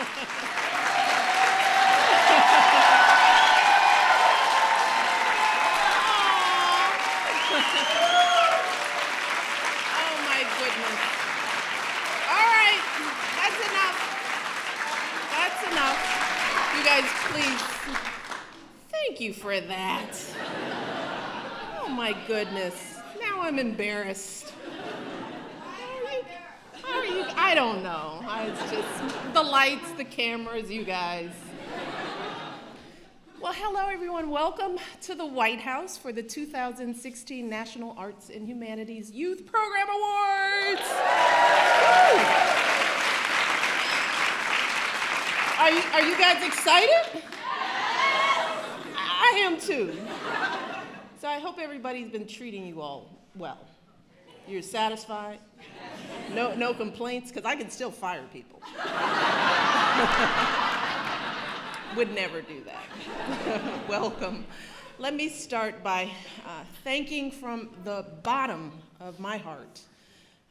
Oh my goodness. All right, that's enough. That's enough. You guys, please. Thank you for that. Oh my goodness. Now I'm embarrassed. How are you? I don't know. It's just the lights, the cameras, you guys. Well, hello everyone. Welcome to the White House for the 2016 National Arts and Humanities Youth Program Awards. Are you guys excited? I am too. So I hope everybody's been treating you all well. You're satisfied? No complaints? Because I can still fire people. Would never do that. Welcome. Let me start by thanking from the bottom of my heart.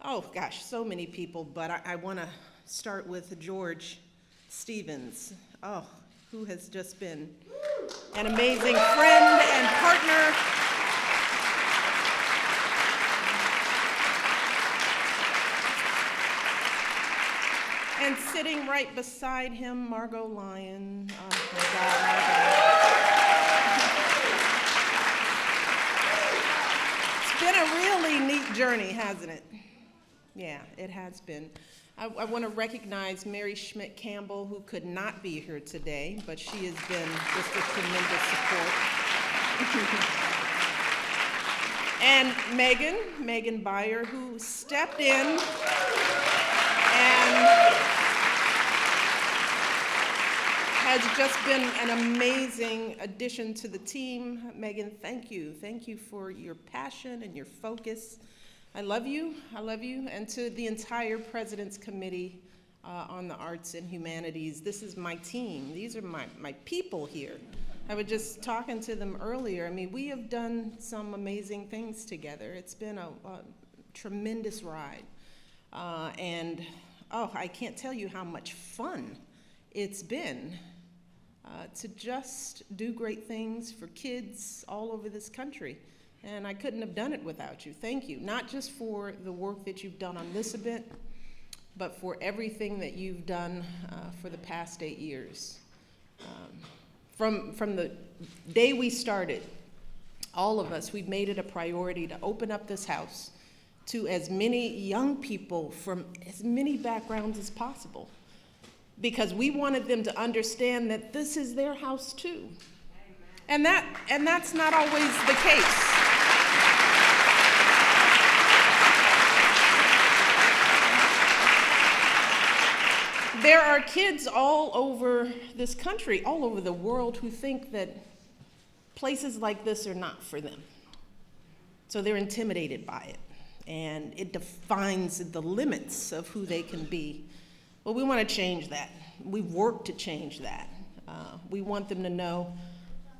Oh gosh, so many people, but I want to start with George Stevens, who has just been an amazing friend and partner. And sitting right beside him, Margot Lyon. Oh my God, Margot. It's been a really neat journey, hasn't it? Yeah, it has been. I want to recognize Mary Schmidt-Campbell, who could not be here today, but she has been just a tremendous support. And Megan Byer, who stepped in and has just been an amazing addition to the team. Megan, thank you. Thank you for your passion and your focus. I love you, and to the entire President's Committee on the Arts and Humanities. This is my team. These are my people here. I was just talking to them earlier. I mean, we have done some amazing things together. It's been a tremendous ride. I can't tell you how much fun it's been to just do great things for kids all over this country. And I couldn't have done it without you. Thank you, not just for the work that you've done on this event, but for everything that you've done for the past 8 years. From the day we started, all of us, we've made it a priority to open up this house to as many young people from as many backgrounds as possible, because we wanted them to understand that this is their house too. And that's not always the case. There are kids all over this country, all over the world, who think that places like this are not for them. So they're intimidated by it, and it defines the limits of who they can be. Well, we want to change that. We've worked to change that. We want them to know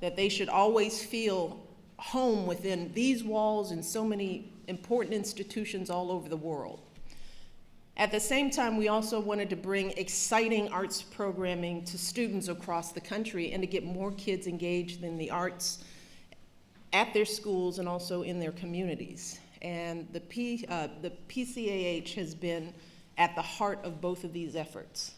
that they should always feel home within these walls and so many important institutions all over the world. At the same time, we also wanted to bring exciting arts programming to students across the country and to get more kids engaged in the arts at their schools and also in their communities. And the PCAH has been at the heart of both of these efforts.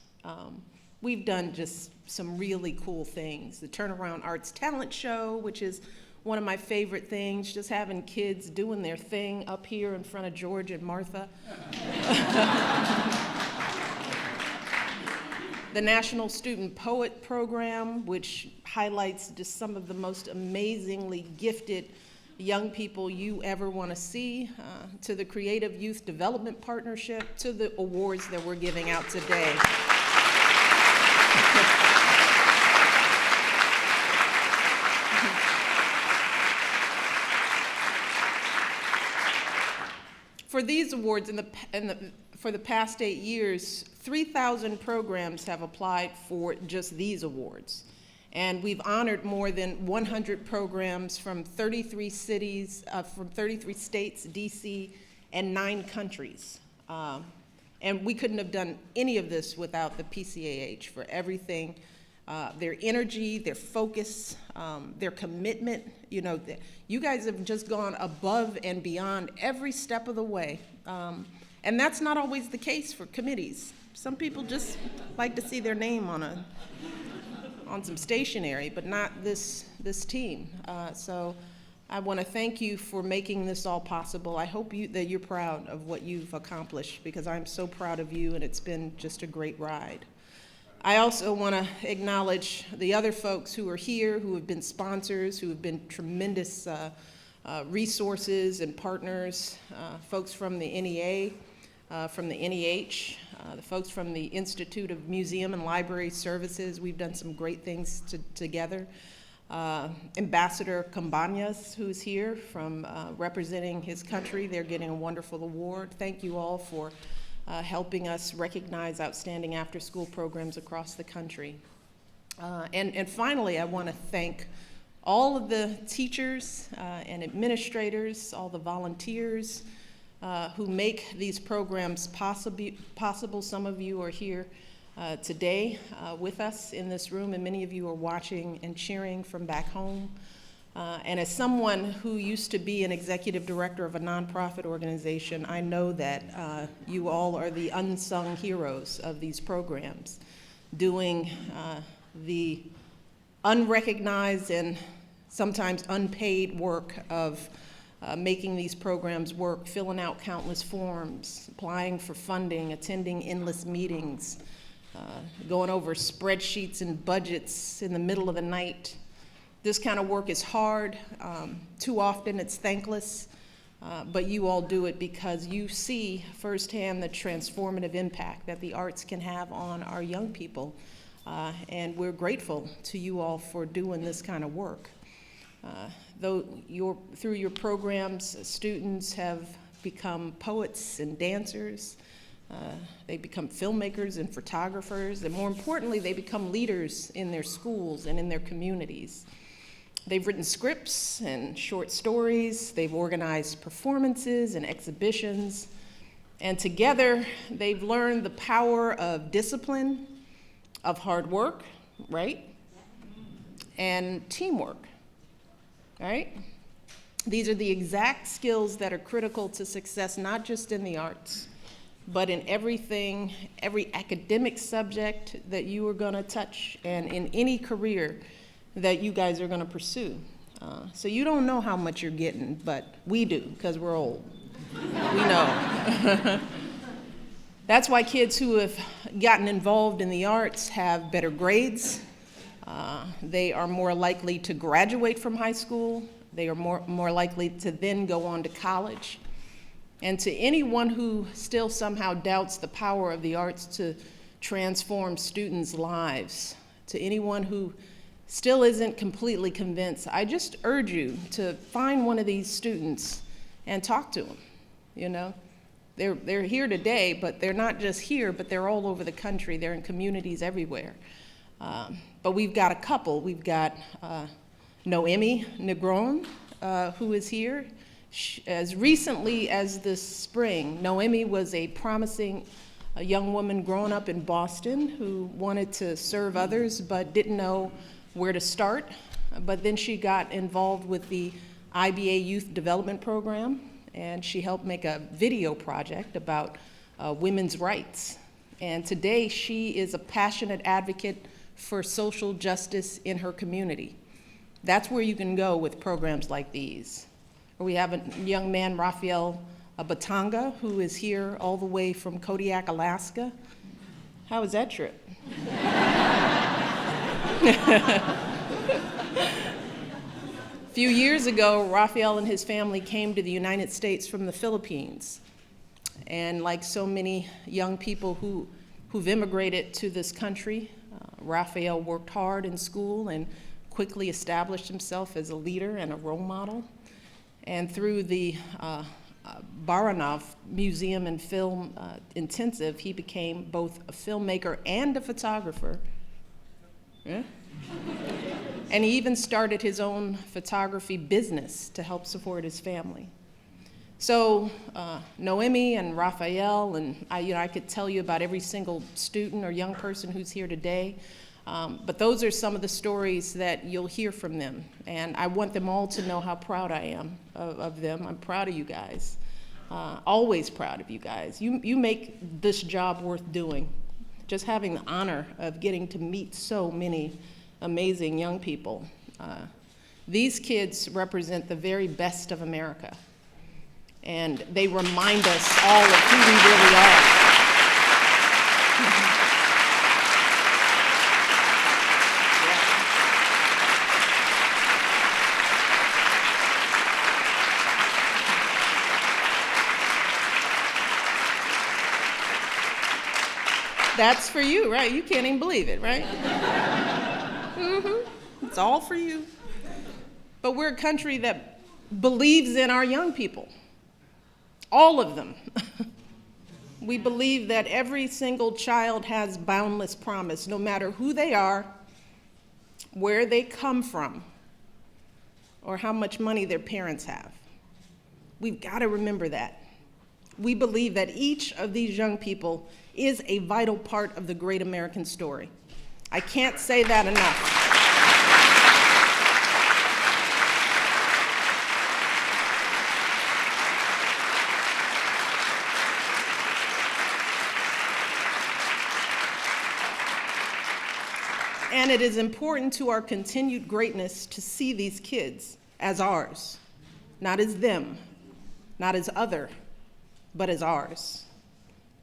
We've done just some really cool things. The Turnaround Arts Talent Show, which is one of my favorite things, just having kids doing their thing up here in front of George and Martha. The National Student Poet Program, which highlights just some of the most amazingly gifted young people you ever want to see, to the Creative Youth Development Partnership, to the awards that we're giving out today. For these awards, for the past 8 years, 3,000 programs have applied for just these awards. And we've honored more than 100 programs from 33 cities, from 33 states, DC, and 9 countries. And we couldn't have done any of this without the PCAH for everything, their energy, their focus, their commitment. You know, you guys have just gone above and beyond every step of the way. And that's not always the case for committees. Some people just like to see their name on some stationery, but not this team. So I want to thank you for making this all possible. I hope that you're proud of what you've accomplished, because I'm so proud of you, and it's been just a great ride. I also want to acknowledge the other folks who are here, who have been sponsors, who have been tremendous resources and partners, folks from the NEA, from the NEH, the folks from the Institute of Museum and Library Services. We've done some great things together. Ambassador Cabañas, who's here from representing his country. They're getting a wonderful award. Thank you all for helping us recognize outstanding after-school programs across the country. And finally, I want to thank all of the teachers and administrators, all the volunteers who make these programs possible. Some of you are here today with us in this room, and many of you are watching and cheering from back home. And as someone who used to be an executive director of a nonprofit organization, I know that you all are the unsung heroes of these programs, doing the unrecognized and sometimes unpaid work of making these programs work, filling out countless forms, applying for funding, attending endless meetings, going over spreadsheets and budgets in the middle of the night. This kind of work is hard. Too often it's thankless, but you all do it because you see firsthand the transformative impact that the arts can have on our young people. And we're grateful to you all for doing this kind of work. Through your programs, students have become poets and dancers. They become filmmakers and photographers, and more importantly, they become leaders in their schools and in their communities. They've written scripts and short stories. They've organized performances and exhibitions. And together, they've learned the power of discipline, of hard work, right? And teamwork, right? These are the exact skills that are critical to success, not just in the arts, but in everything, every academic subject that you are going to touch, and in any career that you guys are going to pursue. So you don't know how much you're getting, but we do, because we're old. We know. That's why kids who have gotten involved in the arts have better grades. They are more likely to graduate from high school. They are more likely to then go on to college. And to anyone who still somehow doubts the power of the arts to transform students' lives, to anyone who still isn't completely convinced, I just urge you to find one of these students and talk to them. You know, they're here today, but they're not just here, but they're all over the country. They're in communities everywhere. But we've got a couple. We've got Noemi Negron, who is here. As recently as this spring, Noemi was a promising young woman growing up in Boston who wanted to serve others but didn't know where to start. But then she got involved with the IBA Youth Development Program, and she helped make a video project about women's rights. And today she is a passionate advocate for social justice in her community. That's where you can go with programs like these. We have a young man, Raphael Batanga, who is here all the way from Kodiak, Alaska. How was that trip? A few years ago, Raphael and his family came to the United States from the Philippines. And like so many young people who've immigrated to this country, Raphael worked hard in school and quickly established himself as a leader and a role model. And through the Baranov Museum and Film Intensive, he became both a filmmaker and a photographer. Yeah? And he even started his own photography business to help support his family. So Noemi and Raphael, and I could tell you about every single student or young person who's here today, but those are some of the stories that you'll hear from them. And I want them all to know how proud I am of them. I'm proud of you guys, always proud of you guys. You make this job worth doing. Just having the honor of getting to meet so many amazing young people. These kids represent the very best of America. And they remind us all of who we really are. That's for you, right? You can't even believe it, right? It's all for you. But we're a country that believes in our young people. All of them. We believe that every single child has boundless promise, no matter who they are, where they come from, or how much money their parents have. We've got to remember that. We believe that each of these young people is a vital part of the great American story. I can't say that enough. And it is important to our continued greatness to see these kids as ours, not as them, not as other, but as ours.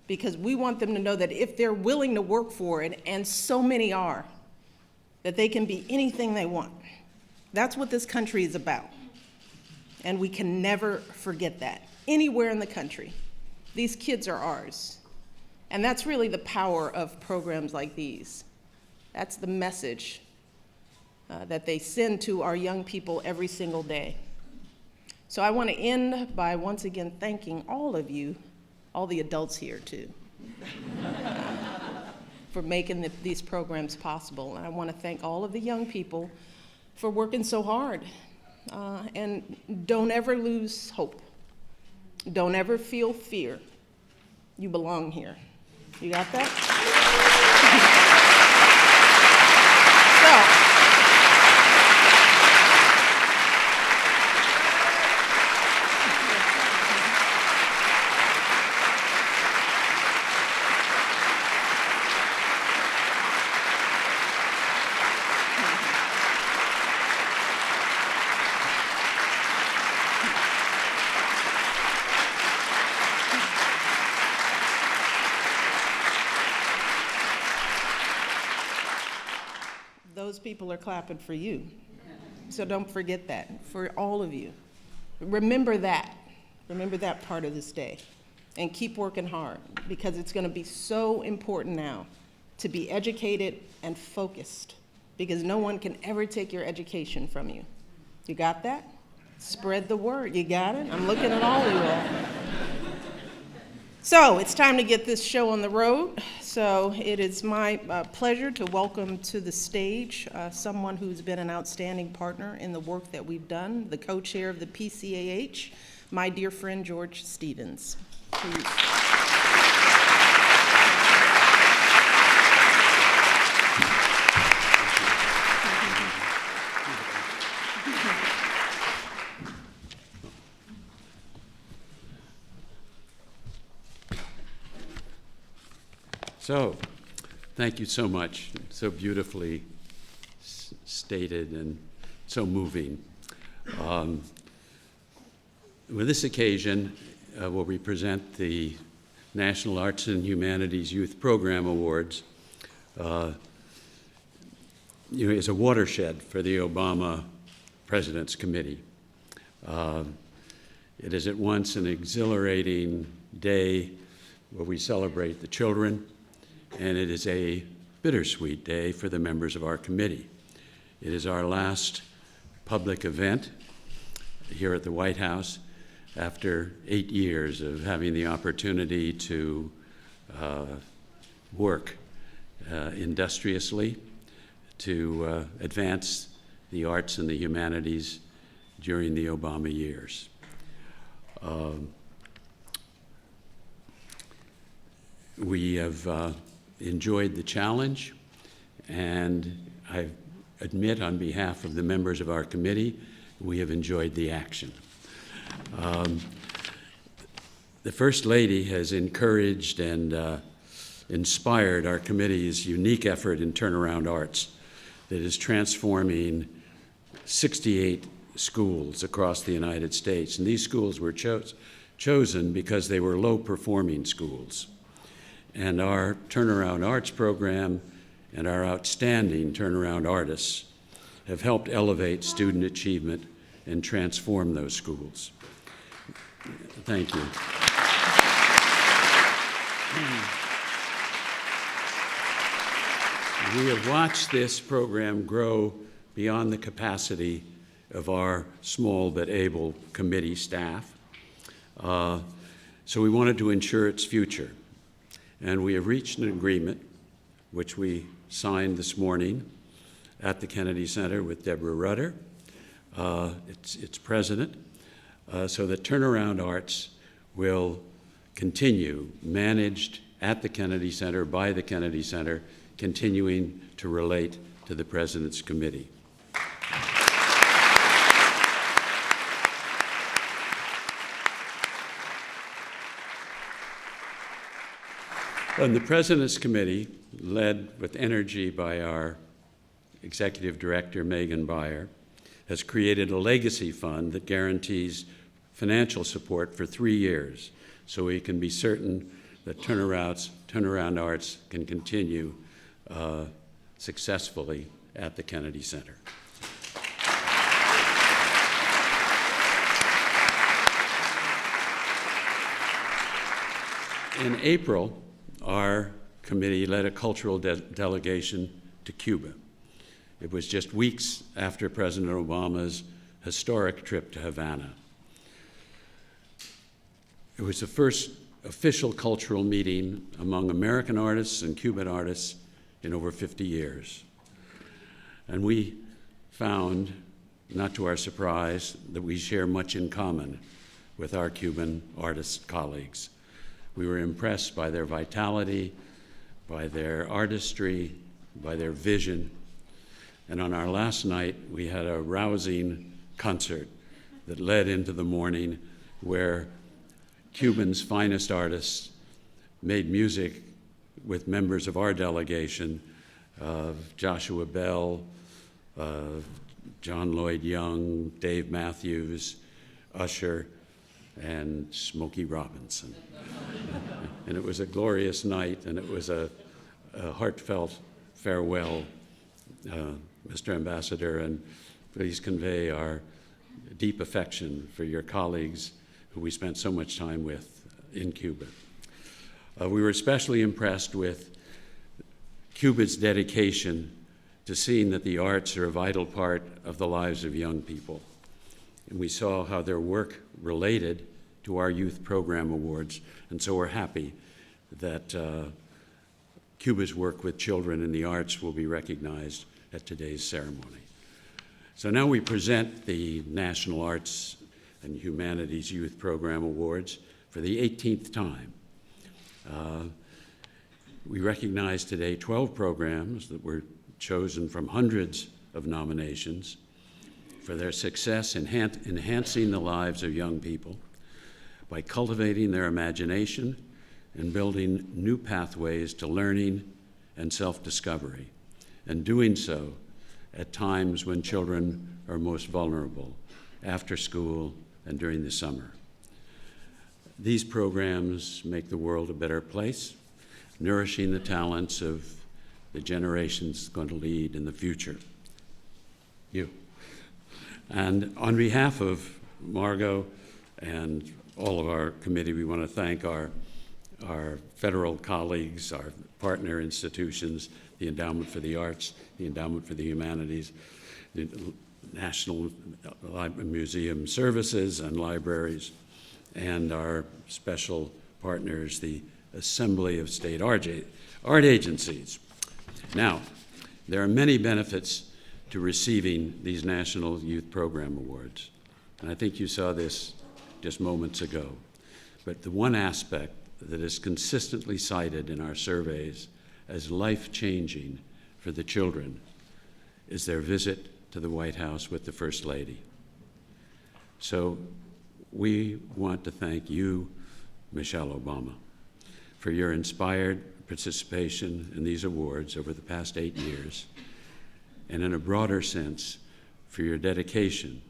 Because we want them to know that if they're willing to work for it, and so many are, that they can be anything they want. That's what this country is about. And we can never forget that. Anywhere in the country, these kids are ours. And that's really the power of programs like these. That's the message that they send to our young people every single day. So I want to end by once again thanking all of you, all the adults here too, for making these programs possible. And I want to thank all of the young people for working so hard. And don't ever lose hope. Don't ever feel fear. You belong here. You got that? Those people are clapping for you. So don't forget that, for all of you. Remember that. Remember that part of this day. And keep working hard, because it's going to be so important now to be educated and focused, because no one can ever take your education from you. You got that? Spread the word. You got it? I'm looking at all of you all. So it's time to get this show on the road. So it is my pleasure to welcome to the stage someone who's been an outstanding partner in the work that we've done, the co-chair of the PCAH, my dear friend George Stevens. Please. So, thank you so much. So beautifully stated and so moving. With this occasion, where we present the National Arts and Humanities Youth Program Awards, is a watershed for the Obama President's Committee. It is at once an exhilarating day where we celebrate the children, and it is a bittersweet day for the members of our committee. It is our last public event here at the White House after 8 years of having the opportunity to work industriously to advance the arts and the humanities during the Obama years. We have enjoyed the challenge, and I admit on behalf of the members of our committee, we have enjoyed the action. The First Lady has encouraged and inspired our committee's unique effort in Turnaround Arts that is transforming 68 schools across the United States. And these schools were chosen because they were low-performing schools. And our Turnaround Arts program and our outstanding Turnaround Artists have helped elevate student achievement and transform those schools. Thank you. We have watched this program grow beyond the capacity of our small but able committee staff. So we wanted to ensure its future. And we have reached an agreement, which we signed this morning at the Kennedy Center with Deborah Rutter, its president, so that Turnaround Arts will continue, managed at the Kennedy Center by the Kennedy Center, continuing to relate to the President's Committee. And the President's Committee, led with energy by our Executive Director, Megan Byer, has created a legacy fund that guarantees financial support for 3 years, so we can be certain that Turnaround Arts can continue successfully at the Kennedy Center. In April, our committee led a cultural delegation to Cuba. It was just weeks after President Obama's historic trip to Havana. It was the first official cultural meeting among American artists and Cuban artists in over 50 years. And we found, not to our surprise, that we share much in common with our Cuban artist colleagues. We were impressed by their vitality, by their artistry, by their vision. And on our last night, we had a rousing concert that led into the morning where Cuba's finest artists made music with members of our delegation, Joshua Bell, John Lloyd Young, Dave Matthews, Usher, and Smokey Robinson. And it was a glorious night, and it was a heartfelt farewell, Mr. Ambassador, and please convey our deep affection for your colleagues who we spent so much time with in Cuba. We were especially impressed with Cuba's dedication to seeing that the arts are a vital part of the lives of young people. And we saw how their work related to our Youth Program Awards, and so we're happy that Cuba's work with children in the arts will be recognized at today's ceremony. So now we present the National Arts and Humanities Youth Program Awards for the 18th time. We recognize today 12 programs that were chosen from hundreds of nominations for their success in enhancing the lives of young people by cultivating their imagination and building new pathways to learning and self-discovery, and doing so at times when children are most vulnerable, after school and during the summer. These programs make the world a better place, nourishing the talents of the generations going to lead in the future. You. And on behalf of Margot and all of our committee, we want to thank our federal colleagues, our partner institutions, the Endowment for the Arts, the Endowment for the Humanities, the National Museum Services and Libraries, and our special partners, the Assembly of State Art Agencies. Now, there are many benefits to receiving these National Youth Program Awards, and I think you saw this talked just moments ago. But the one aspect that is consistently cited in our surveys as life-changing for the children is their visit to the White House with the First Lady. So we want to thank you, Michelle Obama, for your inspired participation in these awards over the past 8 years, and in a broader sense, for your dedication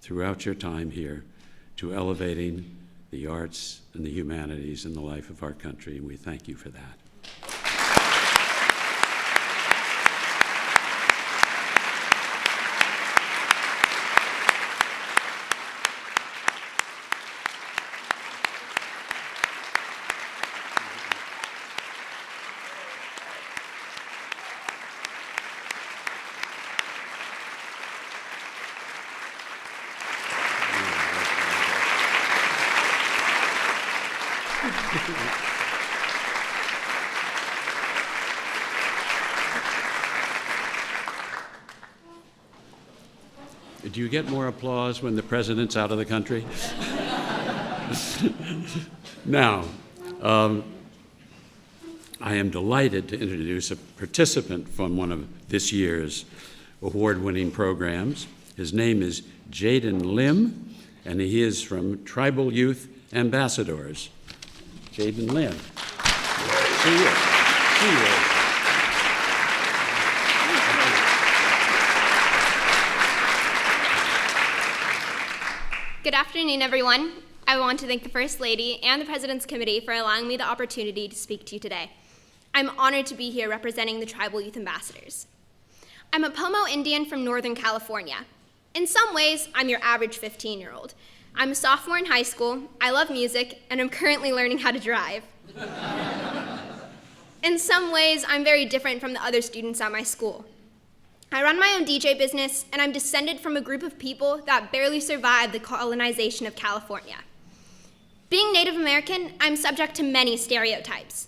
throughout your time here to elevating the arts and the humanities in the life of our country, and we thank you for that. Do you get more applause when the president's out of the country? Now, I am delighted to introduce a participant from one of this year's award-winning programs. His name is Jaden Lim, and he is from Tribal Youth Ambassadors. Jaden Lim. See you. See you. Good afternoon, everyone. I want to thank the First Lady and the President's Committee for allowing me the opportunity to speak to you today. I'm honored to be here representing the Tribal Youth Ambassadors. I'm a Pomo Indian from Northern California. In some ways, I'm your average 15-year-old. I'm a sophomore in high school, I love music, and I'm currently learning how to drive. In some ways, I'm very different from the other students at my school. I run my own DJ business, and I'm descended from a group of people that barely survived the colonization of California. Being Native American, I'm subject to many stereotypes.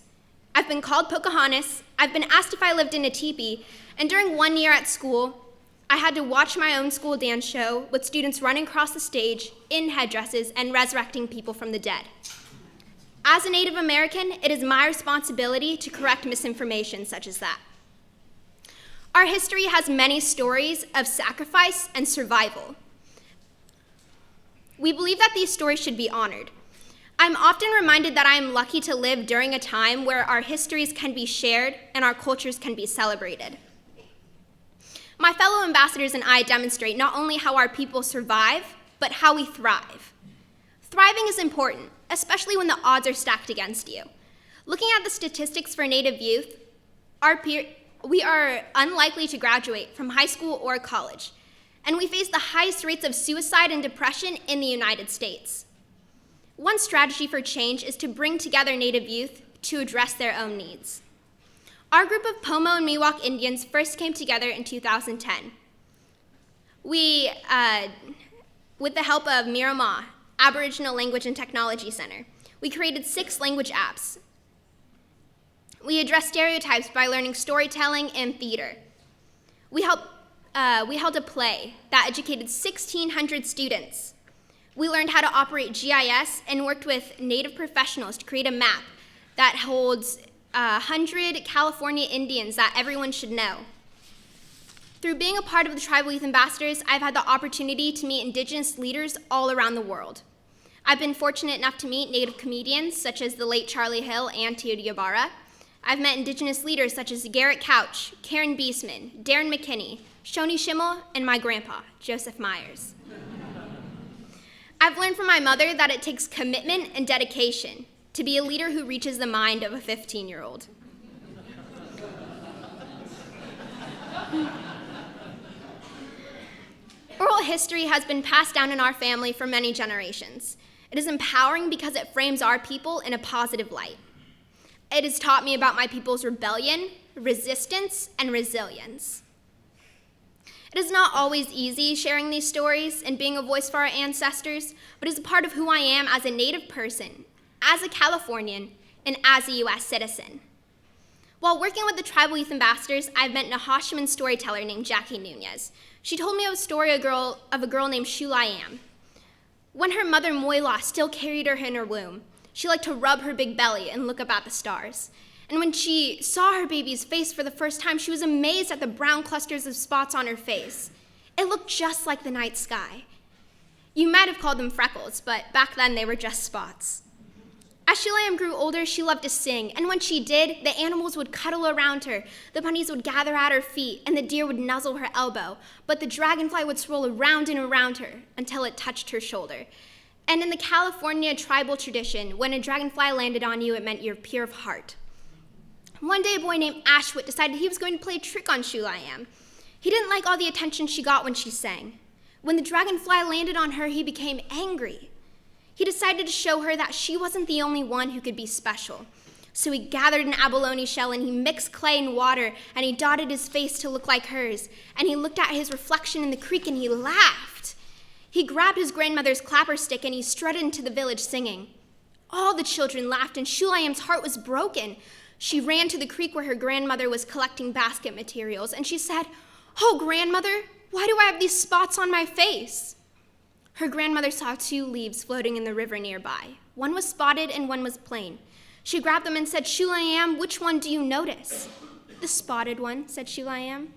I've been called Pocahontas, I've been asked if I lived in a teepee, and during 1 year at school, I had to watch my own school dance show with students running across the stage in headdresses and resurrecting people from the dead. As a Native American, it is my responsibility to correct misinformation such as that. Our history has many stories of sacrifice and survival. We believe that these stories should be honored. I'm often reminded that I am lucky to live during a time where our histories can be shared and our cultures can be celebrated. My fellow ambassadors and I demonstrate not only how our people survive, but how we thrive. Thriving is important, especially when the odds are stacked against you. Looking at the statistics for Native youth, we are unlikely to graduate from high school or college, and we face the highest rates of suicide and depression in the United States. One strategy for change is to bring together Native youth to address their own needs. Our group of Pomo and Miwok Indians first came together in 2010. We, with the help of Miramah, Aboriginal Language and Technology Center, we created 6 language apps. We addressed stereotypes by learning storytelling and theater. We held a play that educated 1,600 students. We learned how to operate GIS and worked with Native professionals to create a map that holds 100 California Indians that everyone should know. Through being a part of the Tribal Youth Ambassadors, I've had the opportunity to meet Indigenous leaders all around the world. I've been fortunate enough to meet Native comedians such as the late Charlie Hill and Teody Ybarra. I've met Indigenous leaders such as Garrett Couch, Karen Beesman, Darren McKinney, Shoni Schimmel, and my grandpa, Joseph Myers. I've learned from my mother that it takes commitment and dedication to be a leader who reaches the mind of a 15-year-old. Oral history has been passed down in our family for many generations. It is empowering because it frames our people in a positive light. It has taught me about my people's rebellion, resistance, and resilience. It is not always easy sharing these stories and being a voice for our ancestors, but it is a part of who I am as a Native person, as a Californian, and as a U.S. citizen. While working with the Tribal Youth Ambassadors, I've met a Nahashiman storyteller named Jackie Nunez. She told me of a story of a girl named Shulayam. When her mother Moila still carried her in her womb, she liked to rub her big belly and look up at the stars. And when she saw her baby's face for the first time, she was amazed at the brown clusters of spots on her face. It looked just like the night sky. You might have called them freckles, but back then they were just spots. As Shulayam grew older, she loved to sing, and when she did, the animals would cuddle around her, the bunnies would gather at her feet, and the deer would nuzzle her elbow, but the dragonfly would swirl around and around her until it touched her shoulder. And in the California tribal tradition, when a dragonfly landed on you, it meant you're pure of heart. One day, a boy named Ashwit decided he was going to play a trick on Shulayam. He didn't like all the attention she got when she sang. When the dragonfly landed on her, he became angry. He decided to show her that she wasn't the only one who could be special. So he gathered an abalone shell and he mixed clay and water and he dotted his face to look like hers. And he looked at his reflection in the creek and he laughed. He grabbed his grandmother's clapper stick and he strutted into the village singing. All the children laughed and Shulayam's heart was broken. She ran to the creek where her grandmother was collecting basket materials and she said, "Oh, grandmother, why do I have these spots on my face?" Her grandmother saw 2 leaves floating in the river nearby. One was spotted and one was plain. She grabbed them and said, "Shulayam, which one do you notice?" "The spotted one," said Shulayam.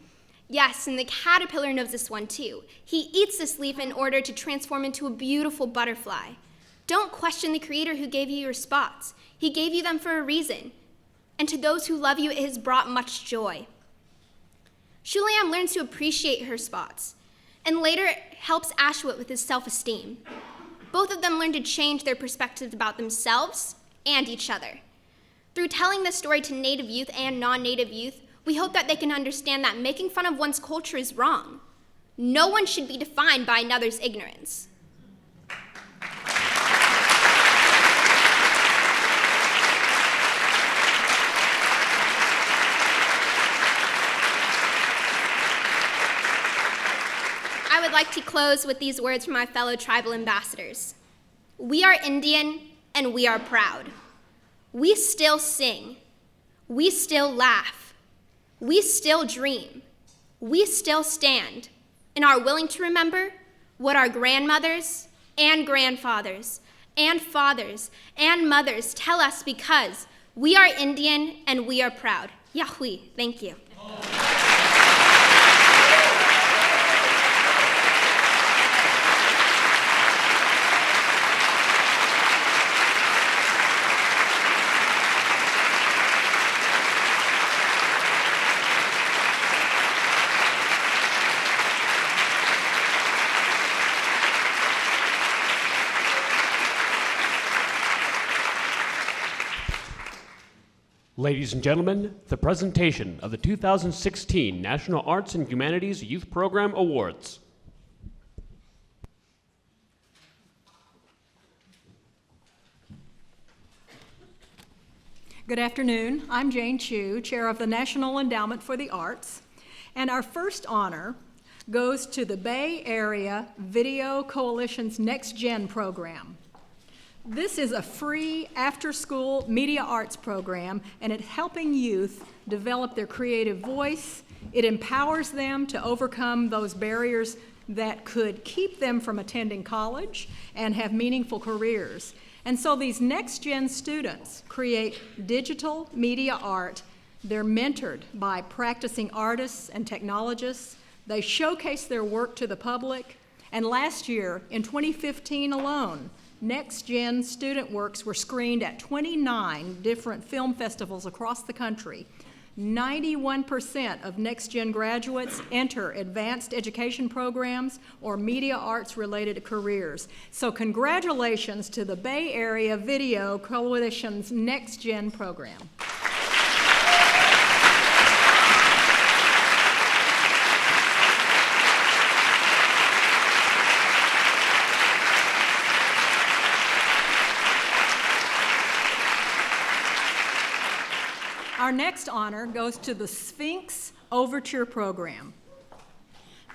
"Yes, and the caterpillar knows this one too. He eats this leaf in order to transform into a beautiful butterfly. Don't question the Creator who gave you your spots. He gave you them for a reason. And to those who love you, it has brought much joy." Shulayam learns to appreciate her spots, and later helps Ashwit with his self-esteem. Both of them learn to change their perspectives about themselves and each other. Through telling this story to Native youth and non-Native youth, we hope that they can understand that making fun of one's culture is wrong. No one should be defined by another's ignorance. I would like to close with these words from my fellow tribal ambassadors. We are Indian and we are proud. We still sing. We still laugh. We still dream. We still stand and are willing to remember what our grandmothers and grandfathers and fathers and mothers tell us because we are Indian and we are proud. Yahui, thank you. Ladies and gentlemen, the presentation of the 2016 National Arts and Humanities Youth Program Awards. Good afternoon. I'm Jane Chu, Chair of the National Endowment for the Arts, and our first honor goes to the Bay Area Video Coalition's Next Gen program. This is a free after-school media arts program, and it's helping youth develop their creative voice. It empowers them to overcome those barriers that could keep them from attending college and have meaningful careers. And so these next-gen students create digital media art. They're mentored by practicing artists and technologists. They showcase their work to the public. And last year, in 2015 alone, next-gen student works were screened at 29 different film festivals across the country. 91% of next-gen graduates enter advanced education programs or media arts-related careers. So congratulations to the Bay Area Video Coalition's Next-Gen program. Our next honor goes to the Sphinx Overture Program.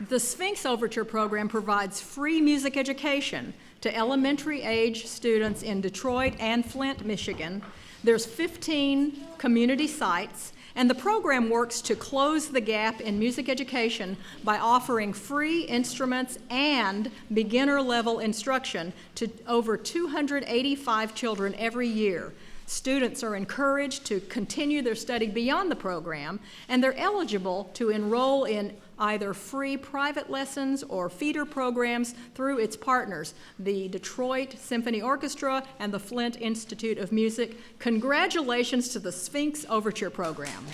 The Sphinx Overture Program provides free music education to elementary age students in Detroit and Flint, Michigan. There's 15 community sites, and the program works to close the gap in music education by offering free instruments and beginner-level instruction to over 285 children every year. Students are encouraged to continue their study beyond the program, and they're eligible to enroll in either free private lessons or feeder programs through its partners, the Detroit Symphony Orchestra and the Flint Institute of Music. Congratulations to the Sphinx Overture program.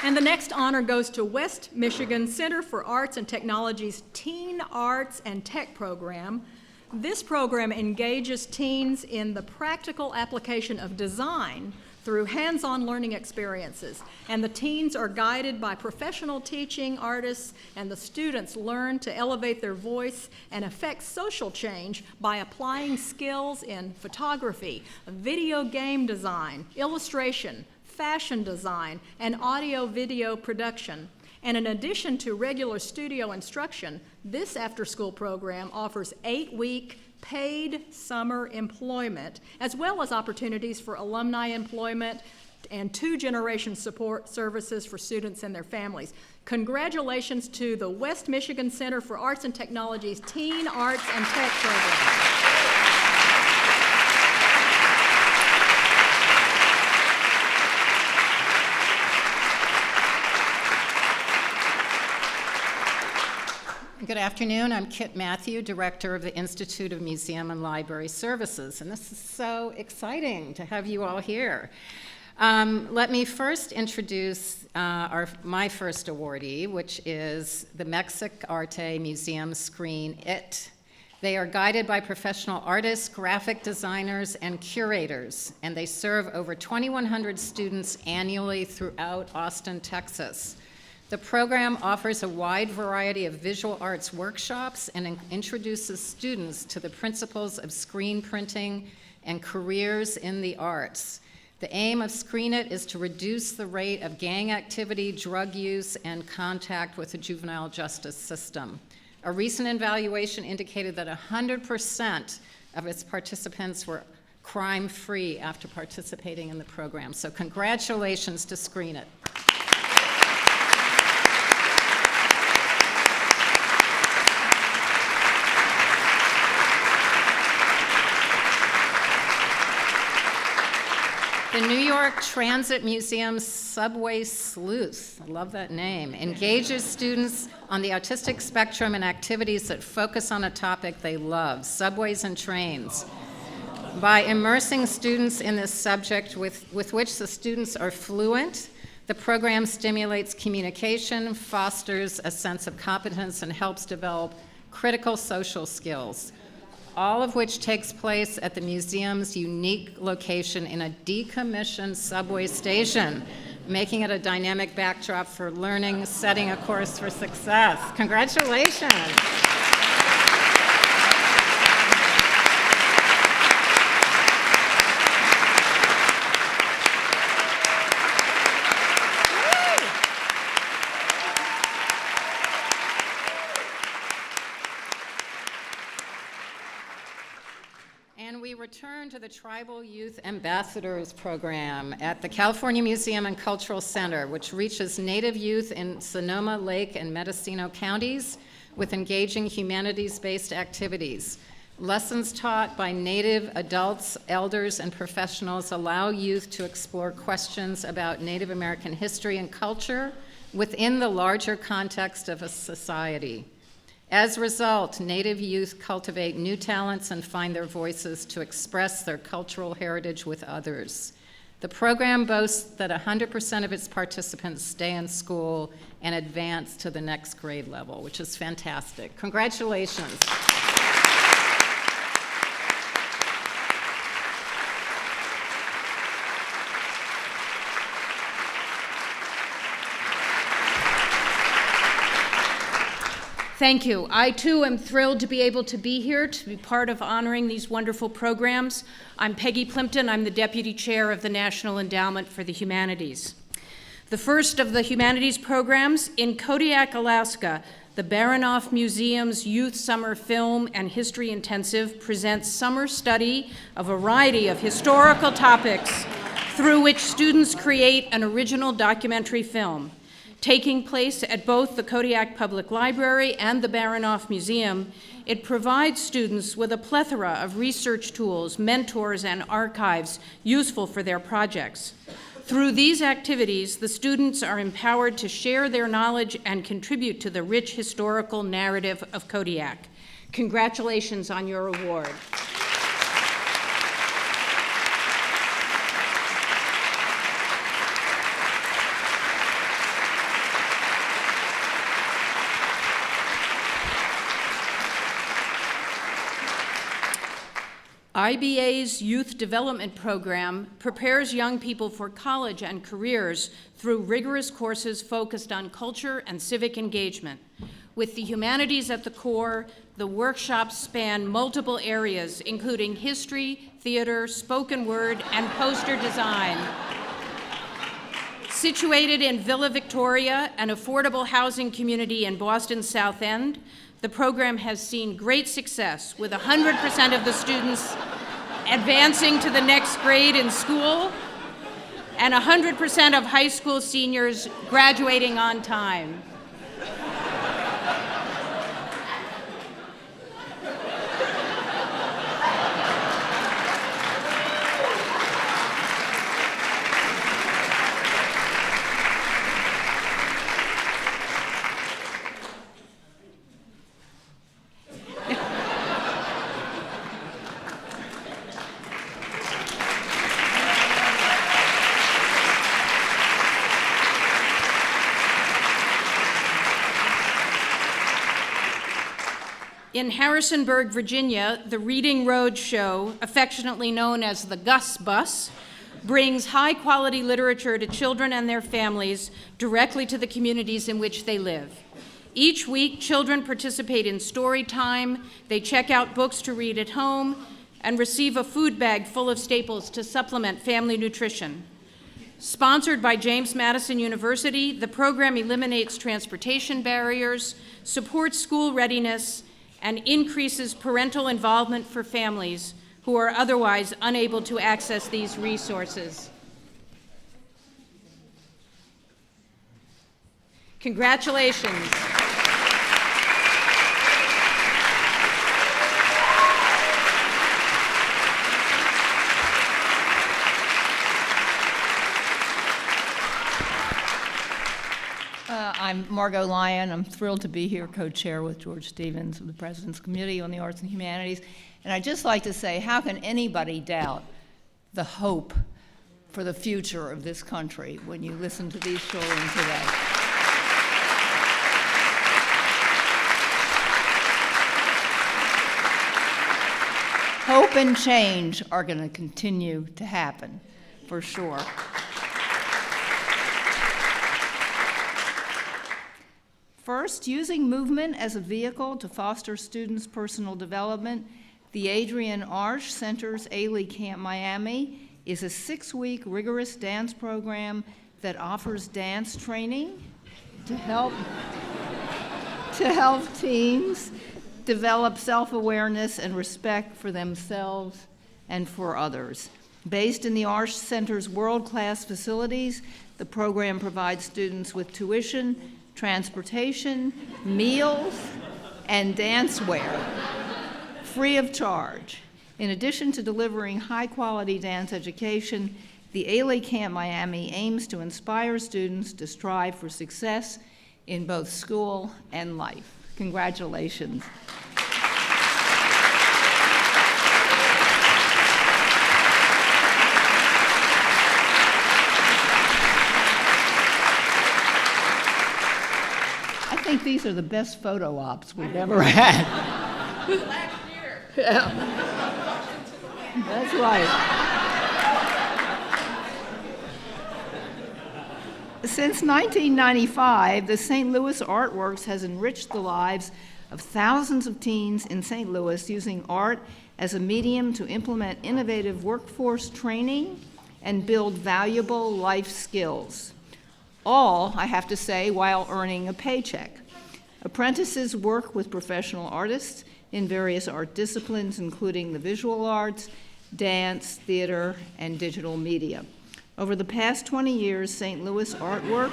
And the next honor goes to West Michigan Center for Arts and Technology's Teen Arts and Tech program. This program engages teens in the practical application of design through hands-on learning experiences. And the teens are guided by professional teaching artists, and the students learn to elevate their voice and affect social change by applying skills in photography, video game design, illustration, fashion design, and audio-video production. And in addition to regular studio instruction, this after-school program offers 8-week paid summer employment, as well as opportunities for alumni employment and 2-generation support services for students and their families. Congratulations to the West Michigan Center for Arts and Technology's Teen Arts and Tech program. Good afternoon. I'm Kit Matthew, Director of the Institute of Museum and Library Services, and this is so exciting to have you all here. Let me first introduce my first awardee, which is the Mexic Arte Museum Screen It. They are guided by professional artists, graphic designers, and curators, and they serve over 2,100 students annually throughout Austin, Texas. The program offers a wide variety of visual arts workshops and introduces students to the principles of screen printing and careers in the arts. The aim of Screen It is to reduce the rate of gang activity, drug use, and contact with the juvenile justice system. A recent evaluation indicated that 100% of its participants were crime-free after participating in the program. So congratulations to Screen It. The New York Transit Museum's Subway Sleuth, I love that name, engages students on the autistic spectrum in activities that focus on a topic they love, subways and trains. By immersing students in this subject with which the students are fluent, the program stimulates communication, fosters a sense of competence, and helps develop critical social skills, all of which takes place at the museum's unique location in a decommissioned subway station, making it a dynamic backdrop for learning, setting a course for success. Congratulations. We return to the Tribal Youth Ambassadors Program at the California Museum and Cultural Center, which reaches Native youth in Sonoma, Lake, and Mendocino counties with engaging humanities-based activities. Lessons taught by Native adults, elders, and professionals allow youth to explore questions about Native American history and culture within the larger context of a society. As a result, Native youth cultivate new talents and find their voices to express their cultural heritage with others. The program boasts that 100% of its participants stay in school and advance to the next grade level, which is fantastic. Congratulations. Thank you. I, too, am thrilled to be able to be here, to be part of honoring these wonderful programs. I'm Peggy Plimpton. I'm the Deputy Chair of the National Endowment for the Humanities. The first of the Humanities programs in Kodiak, Alaska, the Baranof Museum's Youth Summer Film and History Intensive presents summer study of a variety of historical topics through which students create an original documentary film. Taking place at both the Kodiak Public Library and the Baranof Museum, it provides students with a plethora of research tools, mentors, and archives useful for their projects. Through these activities, the students are empowered to share their knowledge and contribute to the rich historical narrative of Kodiak. Congratulations on your award. IBA's Youth Development Program prepares young people for college and careers through rigorous courses focused on culture and civic engagement. With the humanities at the core, the workshops span multiple areas, including history, theater, spoken word, and poster design. Situated in Villa Victoria, an affordable housing community in Boston's South End, the program has seen great success, with 100% of the students advancing to the next grade in school and 100% of high school seniors graduating on time. In Harrisonburg, Virginia, the Reading Road Show, affectionately known as the Gus Bus, brings high-quality literature to children and their families directly to the communities in which they live. Each week, children participate in story time, they check out books to read at home, and receive a food bag full of staples to supplement family nutrition. Sponsored by James Madison University, the program eliminates transportation barriers, supports school readiness, and increases parental involvement for families who are otherwise unable to access these resources. Congratulations. I'm Margot Lyon. I'm thrilled to be here, co-chair with George Stevens of the President's Committee on the Arts and Humanities. And I'd just like to say, how can anybody doubt the hope for the future of this country when you listen to these children today? Hope and change are going to continue to happen, for sure. First, using movement as a vehicle to foster students' personal development, the Adrienne Arsh Center's Ailey Camp Miami is a 6-week rigorous dance program that offers dance training to help teens develop self-awareness and respect for themselves and for others. Based in the Arsh Center's world-class facilities, the program provides students with tuition, transportation, meals, and dancewear, free of charge. In addition to delivering high-quality dance education, the Ailey Camp Miami aims to inspire students to strive for success in both school and life. Congratulations. I think these are the best photo ops we've ever had. Last year. Yeah. That's right. Since 1995, the St. Louis Artworks has enriched the lives of thousands of teens in St. Louis using art as a medium to implement innovative workforce training and build valuable life skills. All, I have to say, while earning a paycheck. Apprentices work with professional artists in various art disciplines, including the visual arts, dance, theater, and digital media. Over the past 20 years, St. Louis Artworks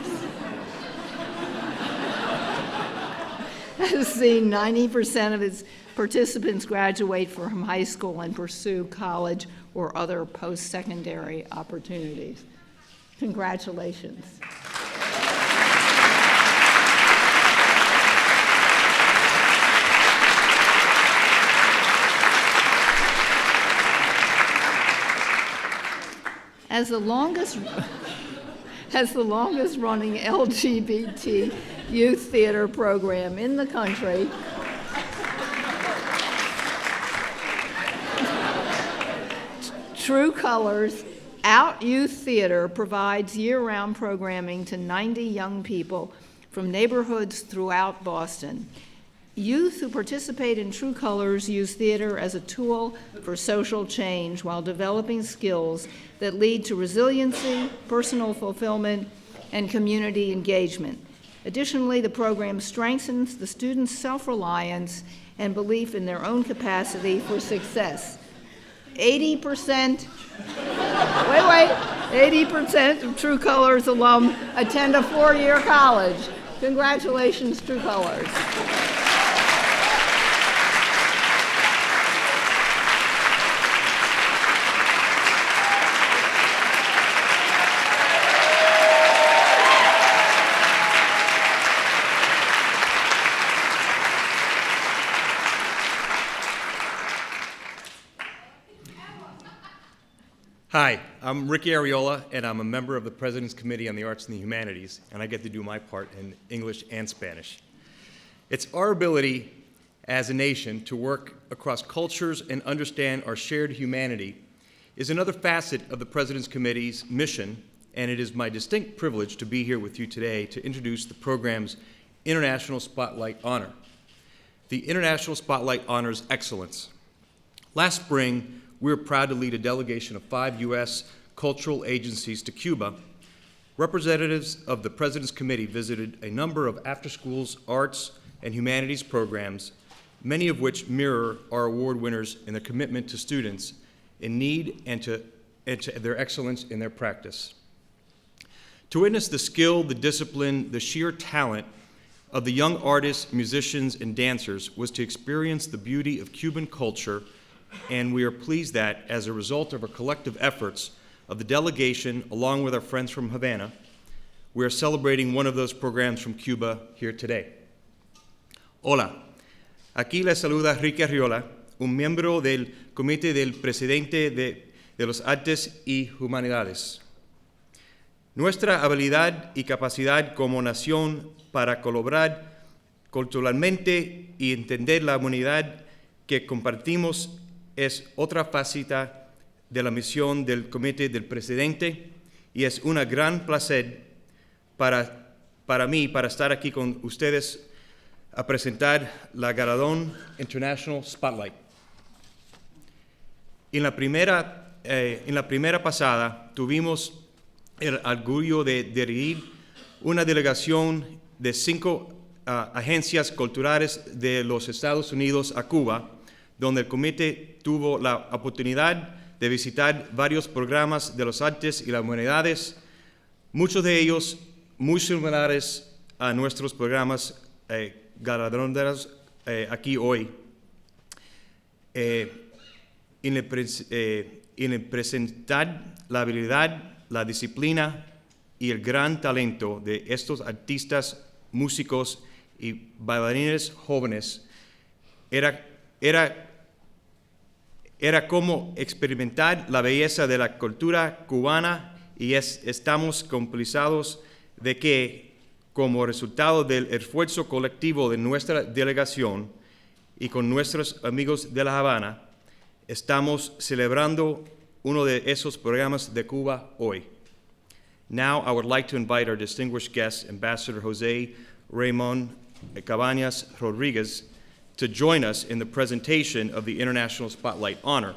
has seen 90% of its participants graduate from high school and pursue college or other post-secondary opportunities. Congratulations. As the longest running LGBT youth theater program in the country, True Colors Out Youth Theater provides year-round programming to 90 young people from neighborhoods throughout Boston. Youth who participate in True Colors use theater as a tool for social change while developing skills that lead to resiliency, personal fulfillment, and community engagement. Additionally, the program strengthens the students' self-reliance and belief in their own capacity for success. 80% of True Colors alum attend a 4-year college. Congratulations, True Colors. Hi, I'm Ricky Ariola, and I'm a member of the President's Committee on the Arts and the Humanities, and I get to do my part in English and Spanish. It's our ability as a nation to work across cultures and understand our shared humanity is another facet of the President's Committee's mission, and it is my distinct privilege to be here with you today to introduce the program's International Spotlight Honor. The International Spotlight honors excellence. Last spring, we were proud to lead a delegation of 5 U.S. cultural agencies to Cuba. Representatives of the President's Committee visited a number of after-schools arts and humanities programs, many of which mirror our award winners in their commitment to students in need and to their excellence in their practice. To witness the skill, the discipline, the sheer talent of the young artists, musicians, and dancers was to experience the beauty of Cuban culture, and we are pleased that, as a result of our collective efforts of the delegation, along with our friends from Havana, we are celebrating one of those programs from Cuba here today. Hola, aquí les saluda Ricky Arriola, un miembro del Comité del Presidente de los Artes y Humanidades. Nuestra habilidad y capacidad como nación para colaborar culturalmente y entender la humanidad que compartimos es otra faceta de la misión del Comité del Presidente, y es un gran placer para mí para estar aquí con ustedes a presentar la galardón International Spotlight. En la primera pasada tuvimos el orgullo de dirigir una delegación de 5 agencias culturales de los Estados Unidos a Cuba, donde el comité tuvo la oportunidad de visitar varios programas de las artes y las humanidades, muchos de ellos muy similares a nuestros programas galardonados aquí hoy. En presentar la habilidad, la disciplina y el gran talento de estos artistas, músicos y bailarines jóvenes, era como experimentar la belleza de la cultura cubana, y estamos complacidos de que, como resultado del esfuerzo colectivo de nuestra delegación y con nuestros amigos de La Habana, estamos celebrando uno de esos programas de Cuba hoy. Now I would like to invite our distinguished guest, Ambassador Jose Ramon Cabañas Rodriguez, to join us in the presentation of the International Spotlight Honor.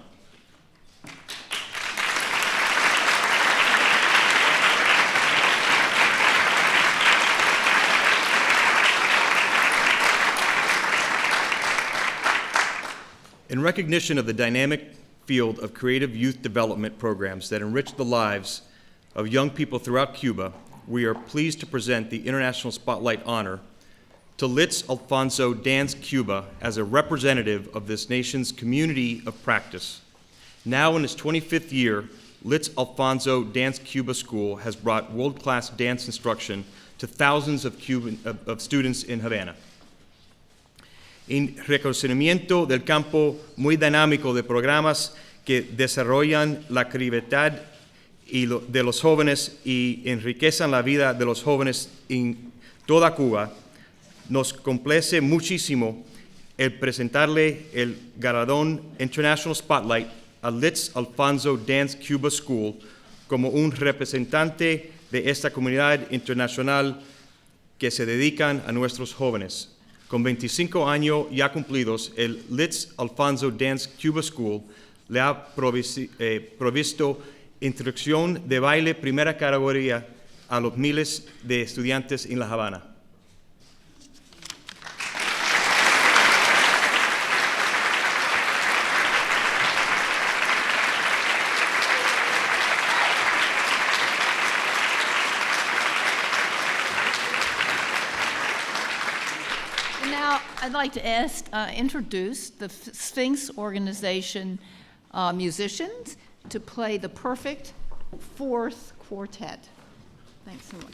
In recognition of the dynamic field of creative youth development programs that enrich the lives of young people throughout Cuba, we are pleased to present the International Spotlight honor to Litz Alfonso Dance Cuba as a representative of this nation's community of practice. Now in its 25th year, Litz Alfonso Dance Cuba School has brought world-class dance instruction to thousands of students in Havana. En reconocimiento del campo muy dinámico de programas que desarrollan la creatividad de los jóvenes y enriquecen la vida de los jóvenes en toda Cuba, nos complace muchísimo el presentarle el galardón International Spotlight a Litz Alfonso Dance Cuba School como un representante de esta comunidad internacional que se dedican a nuestros jóvenes. Con 25 años ya cumplidos, el Litz Alfonso Dance Cuba School le ha provisto instrucción de baile primera categoría a los miles de estudiantes en La Habana. Now, I'd like to introduce the Sphinx Organization musicians to play the perfect fourth quartet. Thanks so much.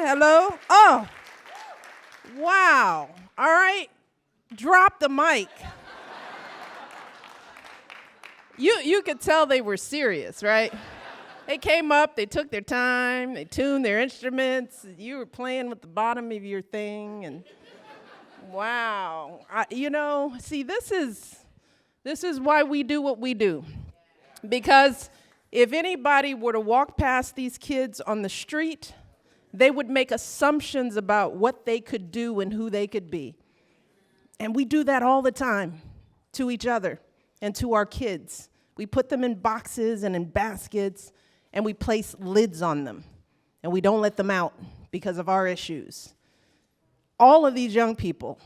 Hello? Oh, wow. All right, drop the mic. You could tell they were serious, right? They came up, they took their time, they tuned their instruments. You were playing with the bottom of your thing, and wow. See, this is why we do what we do. Because if anybody were to walk past these kids on the street, they would make assumptions about what they could do and who they could be. And we do that all the time to each other and to our kids. We put them in boxes and in baskets, and we place lids on them, and we don't let them out because of our issues. All of these young people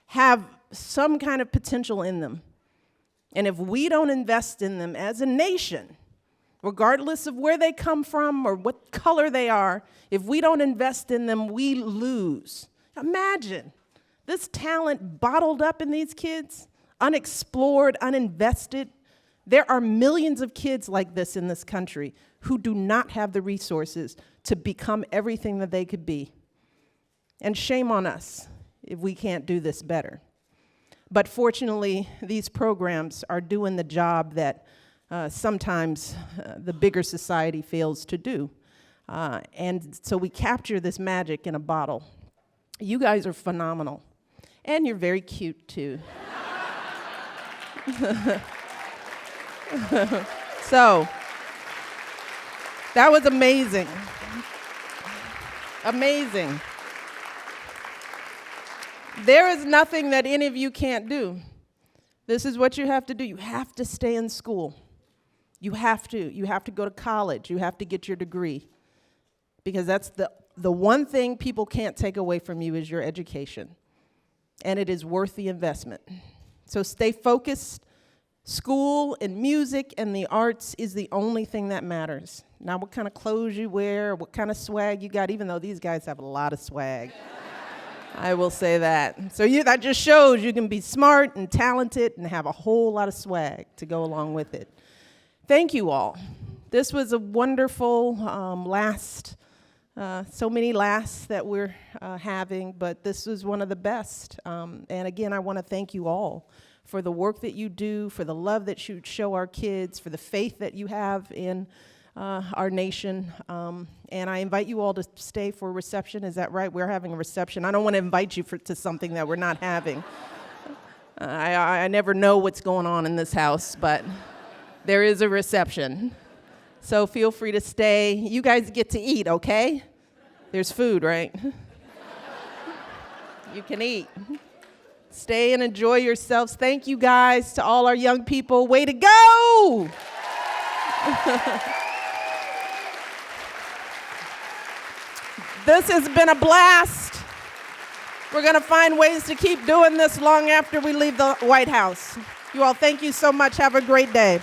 have some kind of potential in them. And if we don't invest in them as a nation, regardless of where they come from or what color they are, if we don't invest in them, we lose. Imagine this talent bottled up in these kids, unexplored, uninvested. There are millions of kids like this in this country who do not have the resources to become everything that they could be. And shame on us if we can't do this better. But fortunately, these programs are doing the job that sometimes the bigger society fails to do. And so we capture this magic in a bottle. You guys are phenomenal. And you're very cute, too. So, that was amazing. Amazing. There is nothing that any of you can't do. This is what you have to do. You have to stay in school. You have to. You have to go to college. You have to get your degree. Because that's the one thing people can't take away from you is your education. And it is worth the investment. So stay focused. School and music and the arts is the only thing that matters. Now, what kind of clothes you wear, what kind of swag you got, even though these guys have a lot of swag. I will say that. So that just shows you can be smart and talented and have a whole lot of swag to go along with it. Thank you all. This was a wonderful so many lasts that we're having, but this was one of the best. And again, I want to thank you all for the work that you do, for the love that you show our kids, for the faith that you have in our nation. And I invite you all to stay for a reception. Is that right? We're having a reception. I don't want to invite you to something that we're not having. I never know what's going on in this house, but there is a reception. So feel free to stay. You guys get to eat, okay? There's food, right? You can eat. Stay and enjoy yourselves. Thank you guys to all our young people. Way to go! This has been a blast. We're going to find ways to keep doing this long after we leave the White House. You all, thank you so much. Have a great day.